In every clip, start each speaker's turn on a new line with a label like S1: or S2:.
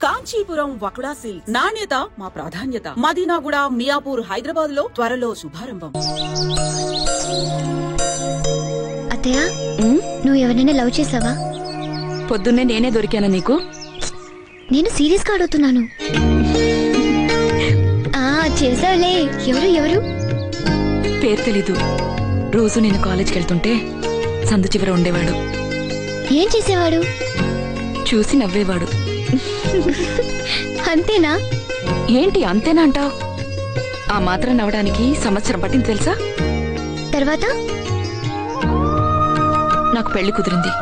S1: Kanchipuram వకుడా silks. నాణ్యత మా ప్రాధాన్యత. మదీనాగూడ, మియాపూర్, హైదరాబాద్ లో త్వరలో శుభారంభం.
S2: అత్తయ్య, నువ్వు ఎవరైనా లవ్ చేసావా?
S3: పొద్దున్నే నేనే దొరికానా నీకు?
S2: నేను సీరియస్ గా అడుగుతున్నాను. చేసావులే. ఎవరు?
S3: పేరు తెలీదు. రోజు నేను కాలేజ్కి వెళ్తుంటే సందు చివర ఉండేవాడు.
S2: ఏం చేసేవాడు?
S3: చూసి నవ్వేవాడు.
S2: అంతేనా?
S3: ఏంటి అంతేనా అంటావు? ఆ మాత్రం నవ్వడానికి సంవత్సరం పట్టింది తెలుసా?
S2: తర్వాత
S3: నాకు పెళ్లి కుదిరింది.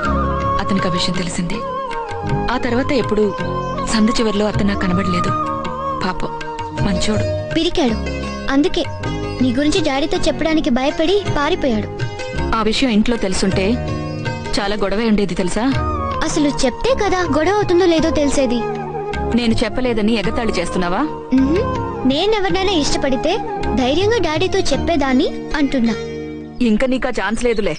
S3: అతనికి ఆ విషయం తెలిసింది. ఆ తర్వాత ఎప్పుడు సందు చివరిలో అతను నాకు కనబడలేదు. పాపం మంచోడు.
S2: పిరికాడు. అందుకే నీ గురించి డాడీతో చెప్పడానికి భయపడి పారిపోయాడు.
S3: ఆ విషయం ఇంట్లో తెలుసుంటే చాలా గొడవ ఉండేది తెలుసా?
S2: అసలు చెప్తే కదా గొడవ అవుతుందో లేదో తెలిసేది.
S3: నేను చెప్పలేదని ఎగతాళి చేస్తున్నావా?
S2: నేనెవరినైనా ఇష్టపడితే ధైర్యంగా డాడీతో చెప్పేదాన్ని అంటున్నా.
S3: ఇంకా నీకా ఛాన్స్ లేదులే.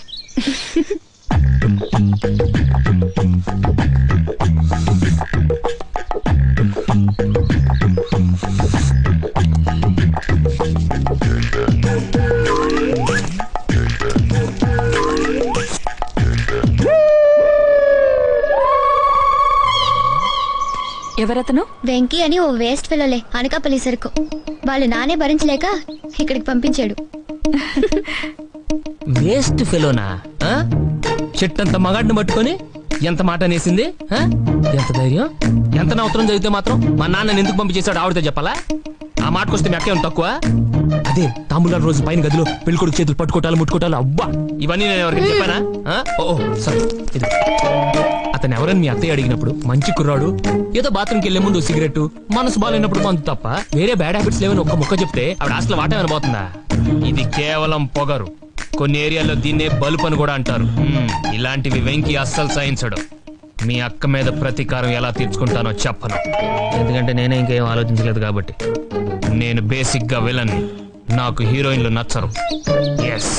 S3: ఎవరతను?
S2: వెంకీ అని ఓ వేస్ట్ ఫెలోలే, అనకాపల్లి సరుకు. వాళ్ళు నానే భరించలేక ఇక్కడికి పంపించాడు.
S4: వేస్ట్ ఫెలోనా? చెట్టంత మగాడిని పట్టుకొని ఎంత మాట అనేసింది? ఎంత ధైర్యం! ఎంత నవతరం చదివితే మాత్రం మా నాన్నని ఎందుకు పంపించేశాడు ఆవిడతో చెప్పాలా? ఆ మాటకొస్తే మీ అక్కేం తక్కువ? అదే తాంబూలాల రోజు పైన గదిలో పెళ్ళికొడుకు చేతులు పట్టుకోటాలు ముట్టుకోటాలు, అబ్బా ఇవన్నీ నేను ఎవరికి చెప్పానా? సారీ. అతను ఎవరని మీ అత్తయ్య అడిగినప్పుడు మంచి కుర్రాడు, ఏదో బాత్రూమ్కి వెళ్లే ముందు సిగరెట్, మనసు బాగాలేనప్పుడు మందు తప్ప వేరే బ్యాడ్ హ్యాబిట్స్ లేవని ఒక్క ముక్క చెప్తే ఆవిడ అసలు వాట ఏమైనా? ఇది కేవలం పొగరు. కొన్ని ఏరియాల్లో దీన్నే బలుపు అని కూడా అంటారు. ఇలాంటివి వెంకీ అస్సలు సహించడు. మీ అక్క మీద ప్రతీకారం ఎలా తీర్చుకుంటానో చెప్పను, ఎందుకంటే నేనే ఇంకేం ఆలోచించలేదు కాబట్టి. నేను బేసిక్ గా విలన్ని. నాకు హీరోయిన్లు నచ్చరు. Yes.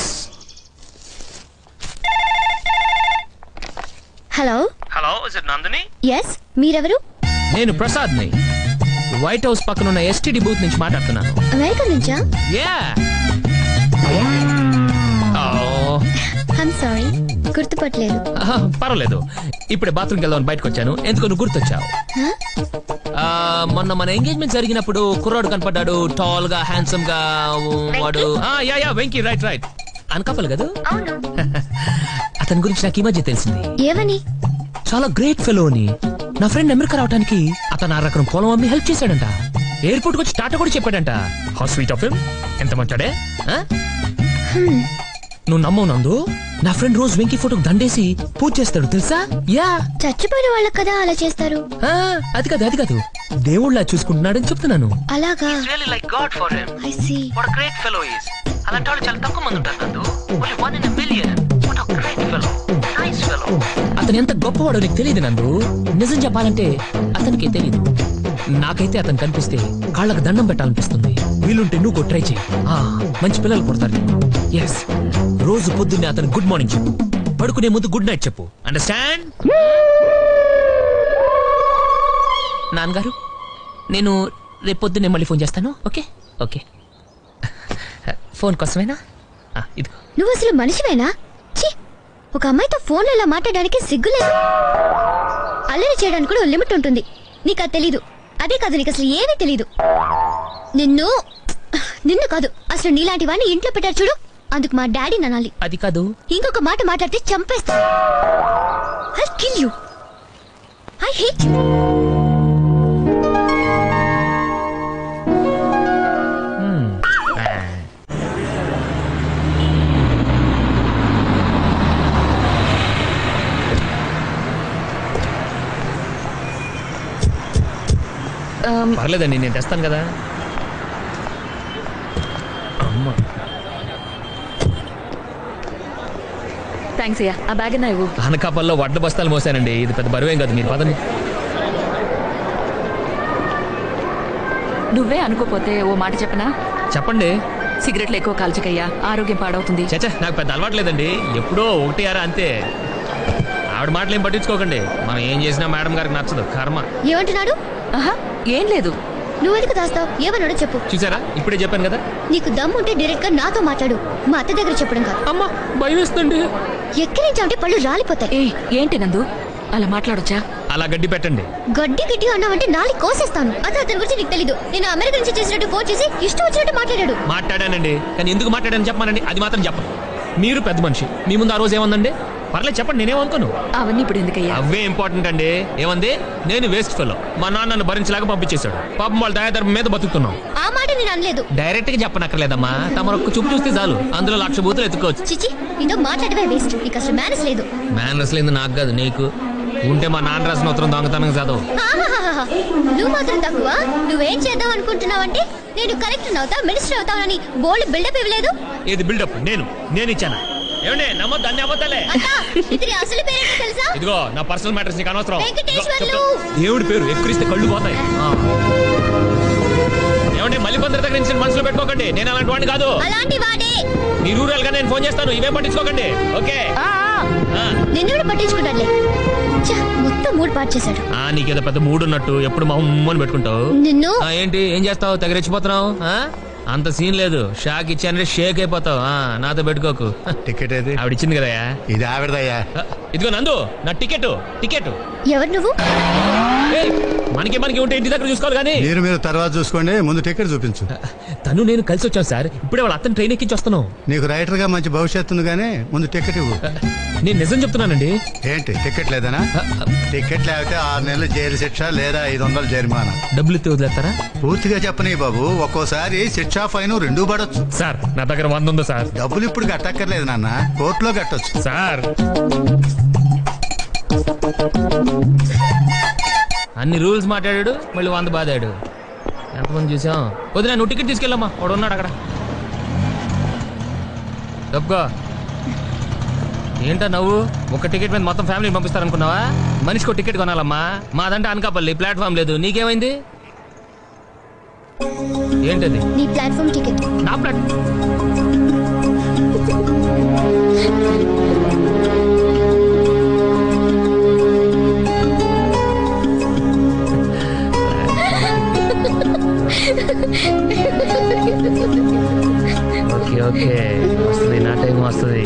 S2: Hello
S4: hello, is it Nandini?
S2: Yes, మీరెవరు?
S4: నేను ప్రసాద్ ని, వైట్ హౌస్ పక్కన ఉన్న ఎస్టీడీ బూత్ నుంచి మాట్లాడుతున్నాను.
S2: అమెరికా నుంచా?
S4: యా.
S2: ఐమ్ సారీ, గుర్తుపట్టలేదు.
S4: పర్వాలేదు. ఇప్పుడే బాత్రూమ్కి వెళ్దామని బయటకు వచ్చాను. ఎందుకు నువ్వు గుర్తొచ్చావు? మొన్న మన ఎంగేజ్మెంట్ జరిగినప్పుడు కుర్రాడు కనపడ్డాడు, టాల్ గా, హ్యాండ్సమ్ గా. వాడు యా వెంకీ. రైట్. అనకాపల్లి కదా? అతని గురించి నాకు ఈ మధ్య తెలిసింది.
S2: ఏమని?
S4: చాలా గ్రేట్ ఫెలో అని. నా ఫ్రెండ్ అమెరికా రావడానికి అతను 6 ఎకరం పొలం అమ్మి హెల్ప్ చేశాడంట. ఎయిర్పోర్ట్ వచ్చి టాటా కూడా చెప్పాడంట. How sweet of him. ఎంత మంచాడే. నువ్వు నమ్మవు నందు, నా ఫ్రెండ్ రోజు వెంకీ ఫోటోకి దండేసి పూజ చేస్తాడు తెలుసా? యా.
S2: చచ్చిపోయిన వాళ్ళకి కదా అలా చేస్తారు.
S4: అది కాదు, దేవుళ్ళ చూసుకుంటున్నాడని చెప్తున్నాను.
S2: అలాగా? I see.
S4: అలాంటి వాళ్ళు చాలా తక్కువ మంది ఉంటారు Nandu. Only 1 in a million. What a great fellow. Nice fellow. అతను ఎంత గొప్పవాడో నీకు తెలియదు నందు. నిజం చెప్పాలంటే అతనికి తెలియదు. నాకైతే అతను కనిపిస్తే కాళ్ళకు దండం పెట్టాలనిపిస్తుంది. వీలుంటే నువ్వు ట్రై చేయి. మంచి పిల్లలు పుడతారు. ఎస్. రోజు పొద్దున్నే అతను గుడ్ మార్నింగ్ చెప్పు, పడుకునే ముందు గుడ్ నైట్ చెప్పు. అండర్స్టాండ్? నాన్నగారు, నేను రేపు పొద్దున్నే మళ్ళీ ఫోన్ చేస్తాను. Okay okay. ఫోన్ కోసమేనా? ఇది.
S2: నువ్వు అసలు మనిషివేనా? ఒక అమ్మాయితో ఫోన్లో ఇలా మాట్లాడడానికి సిగ్గులేదు. అల్లరి చేయడానికి కూడా లిమిట్ ఉంటుంది. నీకు అది తెలీదు. అదే కాదు, నీకు అసలు ఏమీ తెలీదు. నిన్ను కాదు, అసలు నీలాంటి వాడిని ఇంట్లో పెట్టారు చూడు, అందుకు మా డాడీ ననాలి.
S4: అది కాదు,
S2: ఇంకొక మాట మాట్లాడితే చంపేస్తా. I'll kill you. I hate you.
S4: పర్లేదండి, నేను తెస్తాను కదా.
S3: థ్యాంక్స్ అయ్యా. ఆ బ్యాగ్ నా ఇవ్వు.
S4: అనకాపల్లో వడ్ల బస్తాలు మోసానండి. ఇది పెద్ద బరువేం కాదు. మీరు పదండి.
S3: నువ్వే అనుకోపోతే ఓ మాట చెప్పనా?
S4: చెప్పండి.
S3: సిగరెట్లు ఎక్కువ కాల్చకయ్యా, ఆరోగ్యం పాడవుతుంది.
S4: చచ్చా, నాకు పెద్ద అలవాట్లేదండి. ఎప్పుడో 1 అంతే. ఆవిడ మాటలు ఏం పట్టించుకోకండి. మనం ఏం చేసినా మేడం గారికి నచ్చదు. కర్మ.
S2: ఏమంటున్నాడు?
S3: ఆహా, ఏం లేదు.
S2: నువ్వెందుకు దాస్తావు? ఏమన్నాడో చెప్పు.
S4: చూసారా, ఇప్పుడే చెప్పాను కదా.
S2: నీకు దమ్ముంటే డైరెక్ట్ గా నాతో మాట్లాడు, మా అత్త దగ్గర చెప్పడం కాదు.
S4: అమ్మా భయం వేస్తుంది.
S2: ఎక్కిరించావంటే పళ్ళు రాలిపోతాయి.
S3: ఏ ఏంటి నందు అలా మాట్లాడొచ్చా?
S4: అలా గడ్డి పెట్టండి.
S2: గడ్డి గిడ్డి అన్నావంటే నాలి కోసేస్తాను. అతని గురించి నీకు తెలీదు. నేను అమెరికా నుంచి చేసినట్టు ఫోన్ చేసి ఇష్టం వచ్చినట్టు మాట్లాడాడు.
S4: మాట్లాడానండి, కానీ ఎందుకు మాట్లాడానని చెప్పానండి, అది మాత్రం చెప్పను. మీరు పెద్ద మనిషి, మీ ముందు ఆ రోజు ఏమందండి? పర్లేదు చెప్పండి, నేనేమనుకోను.
S3: అవన్నీ ఇప్పుడు ఎందుకయ్యా?
S4: అవే ఇంపార్టెంట్ అండి. ఏమంది? నేను వేస్ట్ ఫెలో, మా నాన్న నన్ను భరించలేక పంపించేశాడు. పాపం వాళ్ళ దయాధర్మం మీద బతుకుతున్నాం.
S2: ఆ మాట నేను అనలేదు.
S4: డైరెక్ట్ గా చెప్పనక్కర్లేదమ్మా, తమరొక్క చూపు చూస్తే చాలు, అందులో 1,00,000 బూతులు ఎత్తుకోవచ్చు.
S2: చిచి, నీతో మాట్లాడవే వేస్ట్. నీకు అసలు మేనస్ లేదు.
S4: మేనర్స్ లేదు నాకు కాదు, నీకు ఉంటే మా నాన్న రాసిన ఉత్తరం దొంగతనం చదవు.
S2: ఆహాహాహా. నువ్వు మాత్రం తక్కువ. నువ్వేం చేద్దాం అనుకుంటున్నావంటే నేను కలెక్టర్ అవుతా, మినిస్టర్ అవుతానని బోల్డ్ బిల్డప్ ఇవ్వలేదు.
S4: ఏది బిల్డప్? నేను ఇచ్చానా? ఏమండి నమ్మొద్దు, అన్ని అబద్ధాలే.
S2: ఇతని అసలు పేరేంటో తెలుసా?
S4: ఇదిగో నా పర్సనల్ మ్యాటర్స్ నీకు అనవసరం.
S2: వెంకటేశ్వర్లు.
S4: దేవుడి పేరు ఎక్కురిస్తే కళ్ళు పోతాయి. ఏమండి మళ్ళీ కొందరి దగ్గర నుంచి మనసులో పెట్టుకోకండి, నేను అలాంటి వాడిని కాదు.
S2: అలాంటి వాడే.
S4: మీ రూరల్ గా నేను ఫోన్ చేస్తాను, ఇవే పట్టించుకోకండి. ఓకే
S2: నిన్ను కూడా పట్టించుకుంటాడులే. మొత్తం మూడు పాటు చేశాడు.
S4: నీకేదో పెద్ద మూడు ఉన్నట్టు ఎప్పుడు మా ఉమ్మని పెట్టుకుంటావు.
S2: నిన్ను
S4: ఏంటి ఏం చేస్తావు? తెగరెచ్చిపోతున్నావు. అంత సీన్ లేదు, షాక్ ఇచ్చానంటే షేక్ అయిపోతావు. నాతో పెట్టుకోకు.
S5: టికెట్ ఏది?
S4: ఆవిడిచ్చింది కదయ్యా.
S5: ఇది ఆవిడదయ్యా.
S4: ఇదిగో నందు, నా టికెట్.
S2: ఎవరు నువ్వు?
S4: మనకి ఉంటే ఇంటి దగ్గర చూసుకోవాలి కానీ.
S5: మీరు తర్వాత చూసుకోండి, ముందు టికెట్ చూపించు.
S4: తను నేను కలిసి వచ్చాను సార్, ఇప్పుడే వాళ్ళ అతను ట్రైన్ ఎక్కించి వస్తున్నాం.
S5: నీకు రైటర్ గా మంచి భవిష్యత్తు ఉంది కానీ ముందు టికెట్ ఇవ్వు.
S4: నేను నిజం చెప్తున్నానండి.
S5: ఏంటి టికెట్ లేదనా? టికెట్ లేకపోతే 6 నెలలు జైలు శిక్ష లేదా 500 జరిమానా.
S4: డబ్బులు ఇస్తే వదిలేస్తారా?
S5: పూర్తిగా చెప్పని బాబు, ఒక్కోసారి శిక్ష ఫైన్ 2 పడొచ్చు.
S4: సార్ నా దగ్గర 100 ఉందా సార్?
S5: డబ్బులు ఇప్పుడు కట్టక్కర్లేదు నాన్న, కోర్టులో కట్టొచ్చు.
S4: సార్ అన్ని రూల్స్ మాట్లాడాడు, మళ్ళీ 100 బాధాడు. ఎంతమంది చూసాం. వదిలే, నువ్వు టికెట్ తీసుకెళ్ళమ్మా, వాడు ఉన్నాడు అక్కడ. తప్పుకో. ఏంటా నవ్వు? ఒక టికెట్ మీద మొత్తం ఫ్యామిలీ పంపిస్తారనుకున్నావా? మనిషికి టికెట్ కొనాలమ్మా. మాదంటే అనకాపల్లి, ప్లాట్ఫామ్ లేదు. నీకేమైంది? ఏంటది?
S2: నీ ప్లాట్ఫామ్ టికెట్.
S4: నా ప్లాట్ ఓకే వస్తుంది, నా టైం వస్తుంది.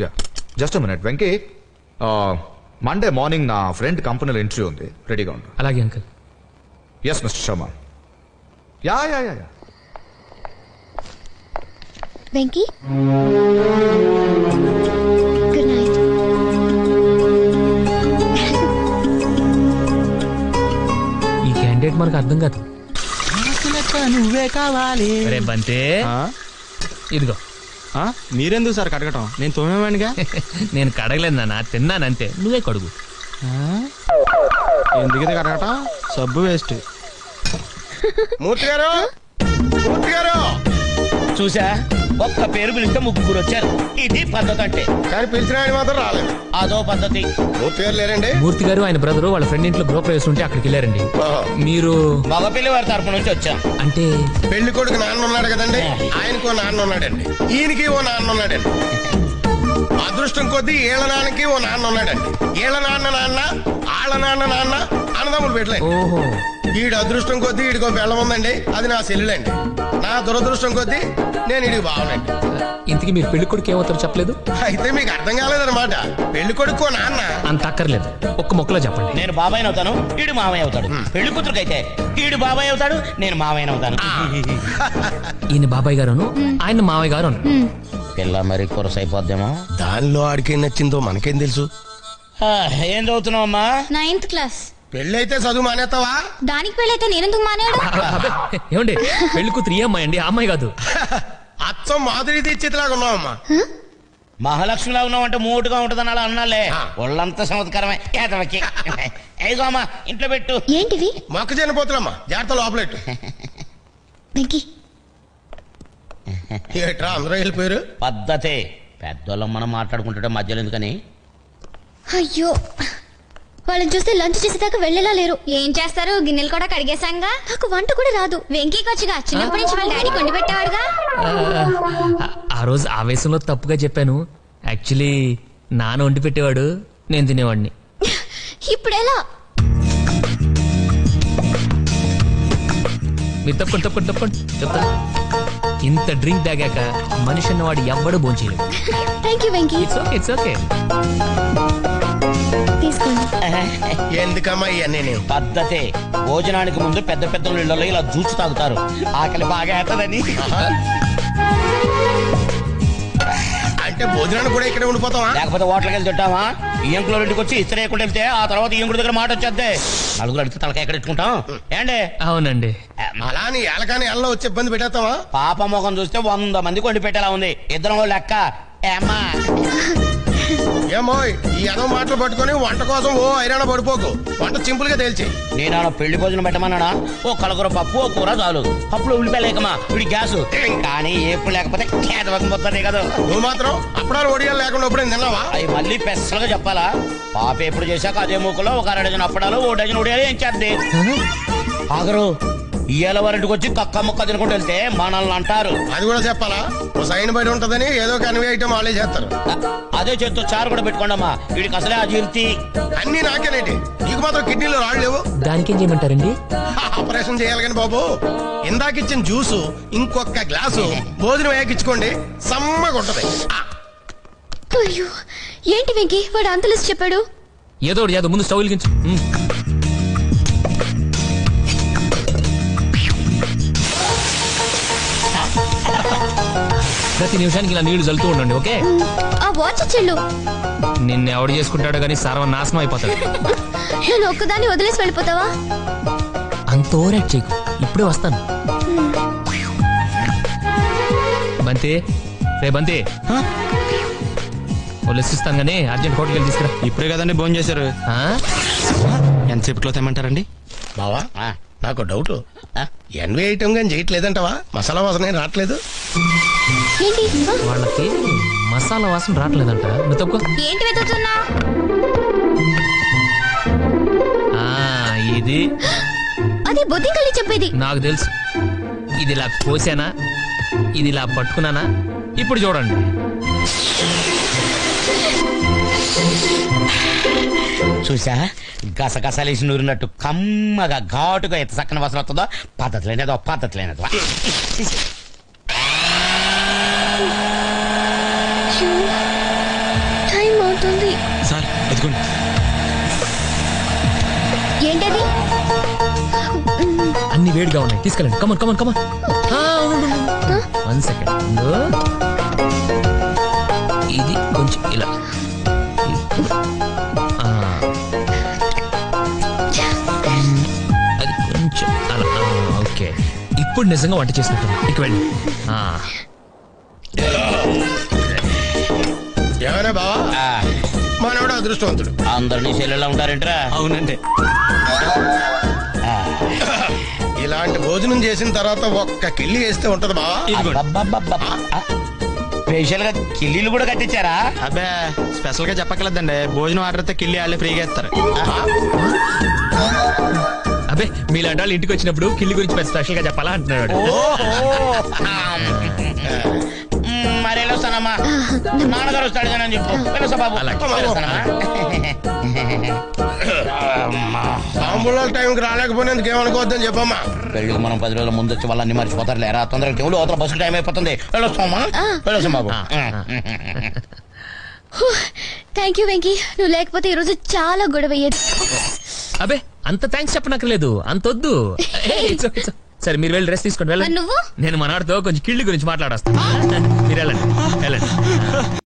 S6: Yeah just minute Venky. Monday morning నా ఫ్రెండ్ కంపెనీలో ఇంటర్వ్యూ ఉంది, రెడీగా ఉంది.
S4: అలాగే uncle.
S6: Yes mister Sharma. Yeah
S2: Venky, good night.
S4: ఈ క్యాండిడేట్ మనకు అర్థం కాదు.
S7: నువ్వే కావాలి.
S4: రే బంతే, ఇదిగో.
S7: మీరెందుకు సార్ కడగటం? నేను తోమేవాడిగా.
S4: నేను కడగలేదు నాన్న, తిన్నానంతే. నువ్వే కడుగు.
S7: ఎందుకు కడగటం? సబ్బు వేస్ట్.
S8: మూర్తి గారు,
S9: చూసా, ఒక్క పేరు పిలిస్తే 3 వచ్చారు. ఇది పద్ధతి అంటే.
S8: కానీ పిలిచిన ఆయన మాత్రం రాలేదు.
S9: అదో పద్ధతి.
S8: మూర్తి గారు లేరండి?
S4: మూర్తి గారు ఆయన బ్రదరు వాళ్ళ ఫ్రెండ్ ఇంట్లో గృహప్రవేశం ఉంటే అక్కడికి వెళ్ళారండి. మీరు?
S9: మగపిల్లి వారి తరపు నుంచి వచ్చాం.
S4: అంటే
S8: పెళ్లి కొడుకు నాన్న ఉన్నాడు కదండి, ఆయనకో నాన్న ఉన్నాడండి, ఈయనకి ఓ నాన్న ఉన్నాడండి. అదృష్టం కొద్దీ ఏళ్ళ నాన్నకి ఓ నాన్న ఉన్నాడండి. ఏళ్ళ నాన్న ఆళ్ళ నాన్న అన్నదమ్ములు పెట్టలేదు.
S4: ఓహో.
S8: ఈడు అదృష్టం కొద్దీ ఈడికో బెల్లం ఉందండి, అది నా సెల్లులండి. నా దురదృష్టం కొద్దీ నేను ఈడికి బావనండి.
S4: ఇంతకీ మీరు పెళ్లి కొడుకు ఏమవుతారో చెప్పలేదు?
S8: అయితే మీకు అర్థం కాలేదన్నమాట. పెళ్లి కొడుకో నాన్న.
S4: అంత అక్కర్లేదు, ఒక్క మొక్కలో చెప్పండి.
S9: నేను బాబాయ్ అవుతాను, ఈడు మామయ్య అవుతాడు. పెళ్లి కూతురుకైతే ఈడు బాబాయ్ అవుతాడు, నేను మామయ్య అవుతాను.
S4: ఈయన బాబాయ్ గారును, ఆయన మావయ్య గారు.
S9: పిల్ల మరి కొరసైపోద్దేమో.
S8: దానిలో ఆడికేం నచ్చిందో మనకేం తెలుసు.
S9: ఏం చదువుతున్నావమ్మా?
S2: 9th class.
S8: పెళ్లి అయితే చదువు మానేస్తావా?
S2: దానికి పెళ్ళైతే నేనెందుకు మానేడు?
S4: ఏమండి, పెళ్లి కూతురు ఈ అమ్మాయి అండి, ఆ అమ్మాయి కాదు.
S8: అచ్చం మాధురి దీక్షితులాగా ఉన్నావమ్మా.
S9: మహాలక్ష్మిలా ఉన్నావంటే మూటుగా ఉంటుందని అలా అన్నాలే. ఒళ్ళంతా చమత్కారమే. ఏదో అమ్మా ఇంట్లో పెట్టు.
S2: ఏంటివి?
S8: మొక్కజొన్న పోతులమ్మా, జాగ్రత్త లోపలెట్టు.
S2: వెంకీ,
S8: ఏట్రా అందరూ వెళ్ళిపోయారు?
S9: పద్ధతే. పెద్దోళ్ళం మనం మాట్లాడుకుంటుంటే మధ్యలో ఎందుకని.
S2: అయ్యో వాళ్ళని చూస్తే లంచ్ చేసేదాకా వెళ్ళేలా లేరు. ఏం చేస్తారు, గిన్నెలు కూడా కడిగేశాంగా. నాకు వంట కూడా రాదు. వెంకీకి వచ్చిగా చిన్నప్పటి నుంచి వాళ్ళ డాడీ కొండి పెట్టేవాడుగా.
S4: ఆ రోజు ఆవేశంలో తప్పుగా చెప్పాను. యాక్చువల్లీ నాన్న వండి పెట్టేవాడు, నేను తినేవాడిని.
S2: ఇప్పుడెలా?
S4: మీరు తప్పకుండా చెప్తా. ఇంత డ్రింక్ తాగాక మనిషి అన్నవాడు ఎవ్వడు భోంచేయలేడు.
S2: Thank you Venky.
S4: It's okay.
S2: తీసుకోండి.
S8: ఎందుకమ్మా ఇవన్నీ?
S9: పద్ధతే. భోజనానికి ముందు పెద్ద పెద్ద ఇళ్లలో ఇలా జ్యూస్ తాగుతారు, ఆకలి బాగా అవుతుందని.
S8: అంటే భోజనాన్ని కూడా ఇక్కడ ఉండిపోతావా?
S9: లేకపోతే హోటల్కి వెళ్ళి తింటావా? ఈయంకులో ఇంటికి వచ్చి ఇస్త్రీ వేయకుండా వెళ్తే ఆ తర్వాత ఈయంకుడి దగ్గర మాట వచ్చేద్దే. నలుగురు అడిగితే తలకాయ ఎక్కడ ఎట్టుకుంటాం ఏండి?
S4: అవునండి.
S8: అలా నీ ఏలకాని ఎల్లో వచ్చి ఇబ్బంది పెట్టేస్తావా?
S9: పాప ముఖం చూస్తే 100 మంది కొండి పెట్టేలా ఉంది. ఇద్దరం లెక్క. ఏమ్మా
S8: ఏమో ఈ ఏదో మాటలు పట్టుకొని వంట కోసం ఓ ఐరాణ పడిపోకు. వంట సింపుల్ గా తేల్చి.
S9: నేను పెళ్లి భోజనం పెట్టమన్నాడా? ఓ కలకూర పప్పు, ఓ కూర చాలు. పప్పులో ఉల్లిపాయలేకమా వీడి గ్యాస్. కానీ ఏప్పుడు లేకపోతే కేదవకం పోతుంది కదా.
S8: నువ్వు మాత్రం అప్పుడాలు ఒడియాలు లేకుండా ఎప్పుడైనా తిన్నావా?
S9: అవి మళ్ళీ పెసలుగా చెప్పాలా? పాప ఎప్పుడు చేశాక అదే మూకలో ఒక 2 డజన్ అప్పడాలు, 1 డజన్ ఉడియాలు ఏం చేద్ది. ఆగరు ఇయ్యాల వారింటికి వచ్చి కక్క ముక్క తినుకుంటూ వెళ్తే మనల్ని అంటారు.
S8: అది కూడా చెప్పాలా? ఓ సైన్ బయట ఉంటదని ఏదో కన్వే ఐటమ్ వాళ్ళే చేస్తారు.
S9: అదే చేత్తో చారు కూడా పెట్టుకోండమ్మా. వీడికి అసలే అజీర్తి.
S8: అన్ని నాకేనేంటి? నీకు మాత్రం కిడ్నీలో రాళ్ళు లేవు.
S4: దానికేం చేయమంటారండి?
S8: ఆపరేషన్ చేయాలి కానీ బాబు. ఇందాకిచ్చిన జ్యూసు ఇంకొక గ్లాసు భోజనం వేకిచ్చుకోండి, సమ్మగా ఉంటది.
S2: అయ్యో ఏంటి వెంకీ వాడు అంత లిస్ట్ చెప్పాడు?
S4: ఏదో ఒకటి చేద్దాం, ముందు స్టవ్ వెలిగించు. ప్రతి నిమిషానికి ఇలా నీళ్లు చల్లుతూ ఉండండి, ఓకే?
S2: ఆ వాచ్ చెల్లు
S4: నిన్ను ఎవడు చేసుకుంటాడో కానీ సర్వనాశనం అయిపోతాడు.
S2: నేను ఒక్కదాన్ని వదిలేసి వెళ్ళిపోతావా?
S4: అంత ఓవరాక్ట్ చేయకు, ఇప్పుడే వస్తాను. బంతి, రే బంతి, లెసిస్తాను కానీ అర్జెంట్ హోటల్కి వెళ్ళి తీసుకురా.
S7: ఇప్పుడే కదండి భోజనం చేశారు. ఎంతసేపట్లో తెమ్మంటారండి?
S8: బావా నాకు డౌట్. ఎన్వే ఐటమ్ కానీ చేయట్లేదంటవా? మసాలా వాసన రావట్లేదు.
S2: ఏంటి
S4: వాళ్ళకి మసాలా వాసన రావట్లేదంట. నువ్వు తప్పుకో.
S2: ఏంటి వెతుకుతున్నా?
S4: ఇది
S2: అది బొద్దింకల్లి చెప్పేది.
S4: నాకు తెలుసు. ఇది ఇలా కోసానా, ఇది ఇలా పట్టుకున్నానా? ఇప్పుడు చూడండి.
S9: చూసా గసగసాలేసి నూరినట్టు కమ్మగా ఘాటుగా ఎంత చక్కని వాసన వస్తుందో. పద్ధతి లేనేదో
S2: టైం అవుతుంది.
S7: సార్ ఎదుగుండి.
S2: ఏంటది?
S4: అన్ని వేడిగా ఉన్నాయి, తీసుకెళ్ళండి. Come on come on come on. 1 సెకండ్. ఇది కొంచెం ఇలా, అది కొంచెం అలా. ఓకే, ఇప్పుడు నిజంగా వంట చేసినట్టుంది. ఇక వెళ్ళి.
S8: ఏమైనా బావా మనోడు అదృష్టవంతుడు.
S9: అందరినీ చెల్లెలా ఉంటారేంట్రా?
S7: అవునండి.
S8: ఇలాంటి భోజనం చేసిన తర్వాత ఒక్క కిల్లి వేస్తే ఉంటది బావా.
S9: స్పెషల్ గా కిల్లీలు కూడా కట్టించారా?
S7: అబ్బే స్పెషల్ గా చెప్పక్కర్లేదండి. భోజనం ఆర్డర్ అయితే కిల్లి వాళ్ళే ఫ్రీగా ఇస్తారు.
S4: అబ్బే మీలాంటి వాళ్ళు ఇంటికి వచ్చినప్పుడు కిల్లి గురించి స్పెషల్ గా చెప్పాలా అంటున్నాడు.
S9: మరి వెళ్ళొస్తానమ్మా. నాన్నగారు వస్తాడు చెప్పు. వెళ్ళొస్తా బాబు.
S8: సాంబుల టైంకి రాలేకపోయినందుకు ఏమనుకోవద్దని చెప్పమ్మా.
S9: పెళ్లికి మనం 10 రోజుల ముందు వచ్చి వాళ్ళని మర్చిపోతారు లేరా? తొందరగా చెవులు అవతల బస్సు టైం అయిపోతుంది. వెళ్ళొస్తామా? వెళ్ళొస్తాం బాబు.
S2: Thank you Venky. నువ్వు లేకపోతే ఈరోజు చాలా గొడవ అయ్యేది.
S4: అబ్బే అంత థ్యాంక్స్ చెప్పనక్కర్లేదు, అంతొద్దు. సరే మీరు వెళ్ళి రెస్ట్ తీసుకోండి. వెళ్ళండి.
S2: నువ్వు?
S4: నేను మనవాడితో కొంచెం కిళ్ళి గురించి మాట్లాడొస్తాను. మీరు వెళ్ళండి.